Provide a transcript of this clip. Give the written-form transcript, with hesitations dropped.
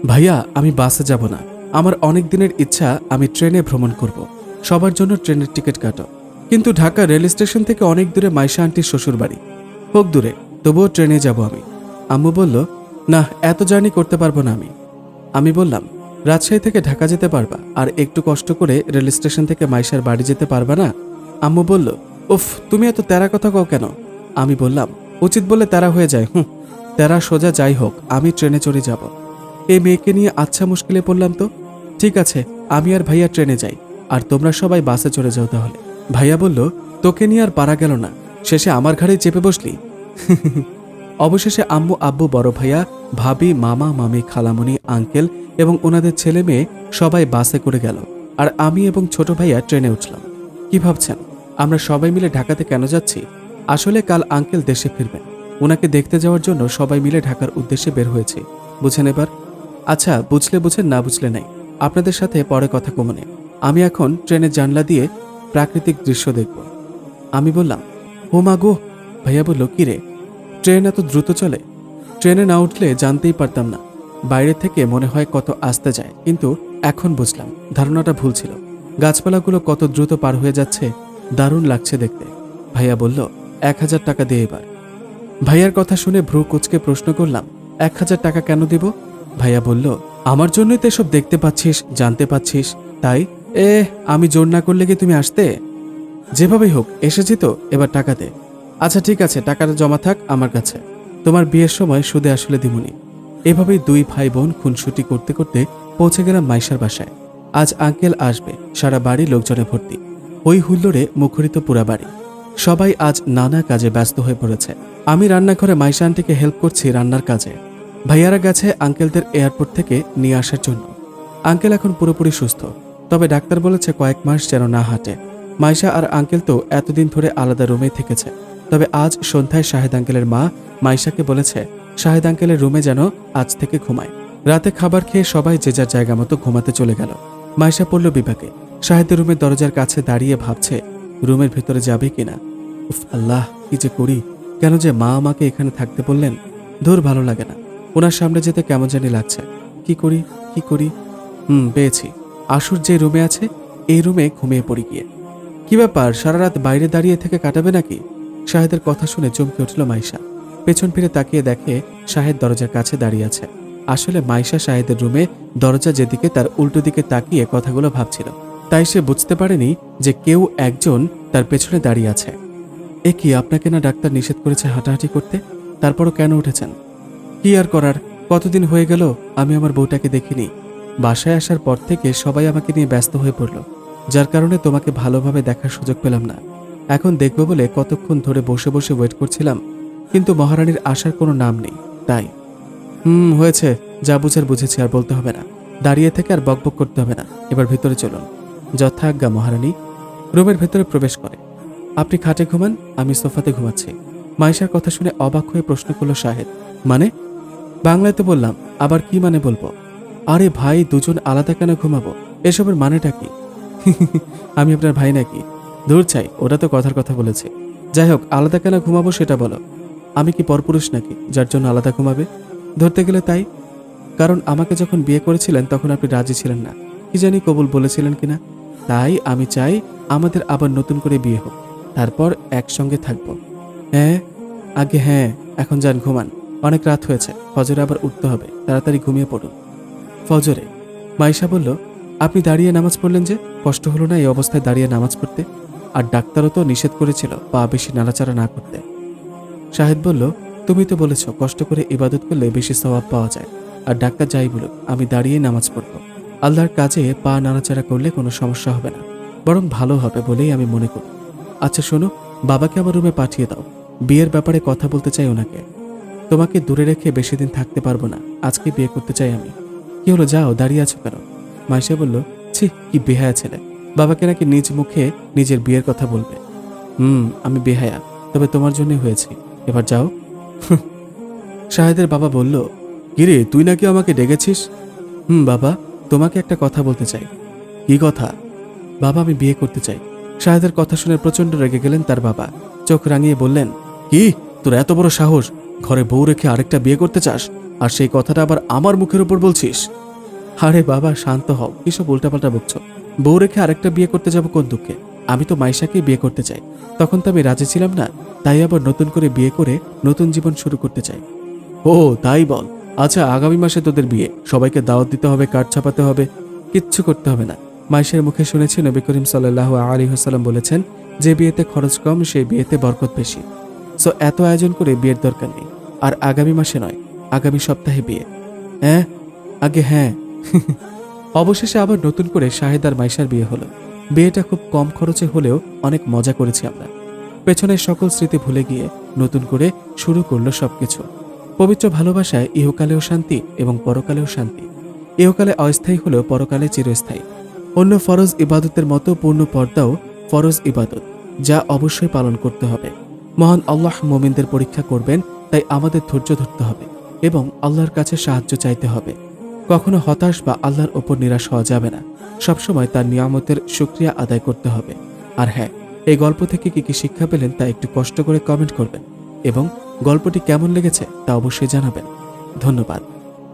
ভাইয়া আমি বাসে যাব না, আমার অনেক দিনের ইচ্ছা আমি ট্রেনে ভ্রমণ করব। সবার জন্য ট্রেনের টিকিট কাটো। কিন্তু ঢাকা রেল স্টেশন থেকে অনেক দূরে মাইশা আন্টির শ্বশুর বাড়ি, হোক দূরে, তবুও ট্রেনে যাব আমি। আম্মু বলল, না এত জার্নি করতে পারবো না আমি বললাম, রাজশাহী থেকে ঢাকা যেতে পারবা, আর একটু কষ্ট করে রেল স্টেশন থেকে মাইশার বাড়ি যেতে পারবা না? আম্মু বলল, উফ তুমি এত তেরা কথা কও কেন? আমি বললাম, উচিত বলে তেরা হয়ে যায়। তেরা সোজা যাই হোক, আমি ট্রেনে চড়ে যাব। এই মেয়েকে নিয়ে আচ্ছা মুশকিলে পড়লাম তো। ঠিক আছে, আমি আর ভাইয়া ট্রেনে যাই, আর তোমরা সবাই বাসে চড়ে যাও তাহলে। ভাইয়া বলল, তোকে নিয়ে আর পারা গেল না, শেষে আমার ঘাড়ে চেপে বসলি। অবশেষে আম্মু, আব্বু, বড় ভাইয়া, ভাবি, মামা, মামি, খালামণি, আঙ্কেল এবং ওনাদের ছেলে মেয়ে সবাই বাসে করে গেল, আর আমি এবং ছোট ভাইয়া ট্রেনে উঠলাম। কি ভাবছেন আমরা সবাই মিলে ঢাকাতে কেন যাচ্ছি? আসলে কাল আঙ্কেল দেশে ফিরবেন, ওনাকে দেখতে যাওয়ার জন্য সবাই মিলে ঢাকার উদ্দেশ্যে বের হয়েছে। বুঝেন এবার? আচ্ছা, বুঝলে বুঝেন, না বুঝলে নাই, আপনাদের সাথে পরে কথা কমনে। আমি এখন ট্রেনের জানলা দিয়ে প্রাকৃতিক দৃশ্য দেখব। আমি বললাম, ও মা গো। ভাইয়া বলল, কি রে, ট্রেন এত দ্রুত চলে? ট্রেনে না উঠলে জানতেই পারতাম না, বাইরে থেকে মনে হয় কত আসতে যায়, কিন্তু এখন বুঝলাম ধারণাটা ভুল ছিল। গাছপালাগুলো কত দ্রুত পার হয়ে যাচ্ছে, দারুণ লাগছে দেখতে। ভাইয়া বলল, 1000 টাকা দিয়ে এবার। ভাইয়ার কথা শুনে ভ্রু কুচকে প্রশ্ন করলাম, 1000 টাকা কেন দিব? ভাইয়া বলল, আমার জন্যই তো এসব দেখতে পাচ্ছিস, জানতে পাচ্ছিস, তাই। আমি জোর না করলে কি তুমি আসতে? যেভাবেই হোক এসেছি তো, এবার টাকা দে। আচ্ছা ঠিক আছে, টাকাটা জমা থাক আমার কাছে, তোমার বিয়ের সময় সুদে আসলে দিমুনি। এভাবেই দুই ভাই বোন খুনসুটি করতে করতে পৌঁছে গেলাম মাইশার বাসায়। আজ আঙ্কেল আসবে, সারা বাড়ি লোকজনে ভর্তি, ওই হুল্লোড়ে মুখরিত পুরা বাড়ি। সবাই আজ নানা কাজে ব্যস্ত হয়ে পড়েছে। আমি রান্নাঘরে মাইশা আন্টিকে হেল্প করছি রান্নার কাজে। ভাইয়ারা গেছে আঙ্কেলদের এয়ারপোর্ট থেকে নিয়ে আসার জন্য। আঙ্কেল এখন পুরোপুরি সুস্থ, তবে ডাক্তার বলেছে কয়েক মাস যেন না হাঁটে। মাইশা আর আঙ্কেল তো এতদিন ধরে আলাদা রুমে থেকেছে, তবে আজ সন্ধ্যায় শাহেদ আঙ্কেলের মা মাইশাকে বলেছে শাহেদ আঙ্কেলের রুমে যেন আজ থেকে ঘুমায়। রাতে খাবার খেয়ে সবাই যে যার জায়গা মতো ঘুমাতে চলে গেল। মাইশা পড়ল বিপাকে, শাহেদের রুমের দরজার কাছে দাঁড়িয়ে ভাবছে রুমের ভেতরে যাবে কিনা। উফ আল্লাহ, কি যে করি, কেন যে মা আমাকে এখানে থাকতে বললেন। ধুর, ভালো লাগে না, ওনার সামনে যেতে কেমন জানি লাগছে। কি করি? পেয়েছি, আশুর যে রুমে আছে এই রুমে ঘুমিয়ে পড়ি গিয়ে। কি ব্যাপার, সারা রাত বাইরে দাঁড়িয়ে থেকে কাটাবে নাকি? শাহেদের কথা শুনে চমকে উঠল মাইশা। পেছন ফিরে তাকিয়ে দেখে শাহেদ দরজার কাছে দাঁড়িয়ে আছে। আসলে মাইশা শাহেদের রুমে দরজা যেদিকে তার উল্টো দিকে তাকিয়ে কথাগুলো ভাবছিল, তাই সে বুঝতে পারেনি যে কেউ একজন তার পেছনে দাঁড়িয়ে আছে। এ কি, আপনাকে না ডাক্তার নিষেধ করেছে হাঁটাহাঁটি করতে, তারপরও কেন উঠেছেন? কি আর করার, কতদিন হয়ে গেল আমি আমার বউটাকে দেখিনি। বাসায় আসার পর থেকে সবাই আমাকে নিয়ে ব্যস্ত হয়ে পড়ল, যার কারণে তোমাকে ভালোভাবে দেখার সুযোগ পেলাম না। এখন দেখব বলে কতক্ষণ ধরে বসে বসে ওয়েট করছিলাম, কিন্তু মহারানীর আসার কোনো নাম নেই, তাই। হয়েছে, যা বুঝার বুঝেছি, আর বলতে হবে না। দাঁড়িয়ে থেকে আর বকবক করতে হবে না, এবার ভেতরে চলুন। যথাজ্ঞা মহারানী। রুমের ভেতরে প্রবেশ করে। আপনি খাটে ঘুমান, আমি সোফাতে ঘুমাচ্ছি। মাইশার কথা শুনে অবাক হয়ে প্রশ্ন করল শাহেদ, মানে? বাংলায় তো বললাম, আবার কি মানে বলবো? আরে ভাই, দুজন আলাদা কেন ঘুমাবো, এসবের মানেটা কি? আমি আপনার ভাই নাকি? দূর চাই, ওটা তো কথার কথা বলেছে। যাই হোক, আলাদা কেন ঘুমাবো সেটা বলো। আমি কি পরপুরুষ নাকি যার জন্য আলাদা ঘুমাবে? ধরতে গেলে তাই। কারণ আমাকে যখন বিয়ে করেছিলেন তখন আপনি রাজি ছিলেন না, কি জানি কবুল বলেছিলেন কিনা। তাই আমি চাই আমাদের আবার নতুন করে বিয়ে হোক, তারপর একসঙ্গে থাকবো। হ্যাঁ, আগে হ্যাঁ, এখন যান ঘুমান, অনেক রাত হয়েছে, ফজরে আবার উঠতে হবে, তাড়াতাড়ি ঘুমিয়ে পড়ুন। ফজরে? মাইশা বলল, আপনি দাঁড়িয়ে নামাজ পড়লেন যে, কষ্ট হলো না এই অবস্থায় দাঁড়িয়ে নামাজ পড়তে? আর ডাক্তারও তো নিষেধ করেছিল পা বেশি নাড়াচাড়া না করতে। শাহেদ বলল, তুমি তো বলেছ কষ্ট করে ইবাদত করলে বেশি সওয়াব পাওয়া যায়, আর ডাক্তার যাই বলুক আমি দাঁড়িয়ে নামাজ পড়ব। আল্লাহর কাজে পা নাড়াচাড়া করলে কোনো সমস্যা হবে না, বরং ভালো হবে বলেই আমি মনে করি। আচ্ছা শোনো, বাবাকে আমার রুমে পাঠিয়ে দাও, বিয়ের ব্যাপারে কথা বলতে চাই ওনাকে। তোমাকে দূরে রেখে বেশি দিন থাকতে পারবো না, আজকে বিয়ে করতে চাই আমি। কি হলো, যাও, দাঁড়িয়ে আছো কেন? মাইশা বলল, ছি, কি বেহায়া ছেলে, বাবাকে নাকি নিজ মুখে নিজের বিয়ের কথা বলবে। আমি বেহায়া, তবে তোমার জন্যই হয়েছি, এবার যাও। শাহেদের বাবা বলল, কিরে, তুই নাকি আমাকে ডেকেছিস? বাবা, তোমাকে একটা কথা বলতে চাই। কি কথা? বাবা, আমি বিয়ে করতে চাই। শাহেদের কথা শুনে প্রচন্ড রেগে গেলেন তার বাবা, চোখ রাঙিয়ে বললেন, কি, তোর এত বড় সাহস, ঘরে বউ রেখে আরেকটা বিয়ে করতে চাস? আর সেই কথাটা আবার আমার মুখের উপর বলছিস? আরে বাবা শান্ত হও, কিসব উল্টাপাল্টা বকছো? বউ রেখে আরেকটা বিয়ে করতে যাব কোন দুঃখে? আমি তো মাইশাকে বিয়ে করতে চাই। তখন তো আমি রাজি ছিলাম না, তাই আবার নতুন করে বিয়ে করে নতুন জীবন শুরু করতে চাই। ও তাই বল। আচ্ছা, আগামী মাসে তোদের বিয়ে, সবাইকে দাওয়াত দিতে হবে, কার্ড ছাপাতে হবে। কিচ্ছু করতে হবে না। মাইশের মুখে শুনেছি নবী করিম সাল্লাল্লাহু আলাইহি ওয়াসাল্লাম বলেছেন, যে বিয়েতে খরচ কম সেই বিয়েতে বরকত বেশি। সো এত আয়োজন করে বিয়ের দরকার নেই। আর আগামী মাসে নয়, আগামী সপ্তাহে বিয়ে। হ্যাঁ আগে হ্যাঁ। অবশেষে আবার নতুন করে শাহেদ আর মাইশার বিয়ে হলো। বিয়েটা খুব কম খরচে হলেও অনেক মজা করেছি আমরা। পেছনের সকল স্মৃতি ভুলে গিয়ে নতুন করে শুরু করলো সবকিছু। পবিত্র ভালোবাসায় ইহকালেও শান্তি এবং পরকালেও শান্তি। ইহকালে অস্থায়ী হলেও পরকালে চিরস্থায়ী। অন্য ফরজ ইবাদতের মতো পূর্ণ পর্দাও ফরজ ইবাদত, যা অবশ্যই পালন করতে হবে। মহান আল্লাহ মুমিনদের পরীক্ষা করবেন, তাই আমাদের ধৈর্য ধরতে হবে এবং আল্লাহর কাছে সাহায্য চাইতে হবে। কখনো হতাশ বা আল্লাহর ওপর নিরাশ হওয়া যাবে না। সবসময় তার নিয়ামতের শুকরিয়া আদায় করতে হবে। আর হ্যাঁ, এই গল্প থেকে কি কি শিক্ষা পেলেন তা একটু কষ্ট করে কমেন্ট করবেন এবং গল্পটি কেমন লেগেছে তা অবশ্যই জানাবেন। ধন্যবাদ।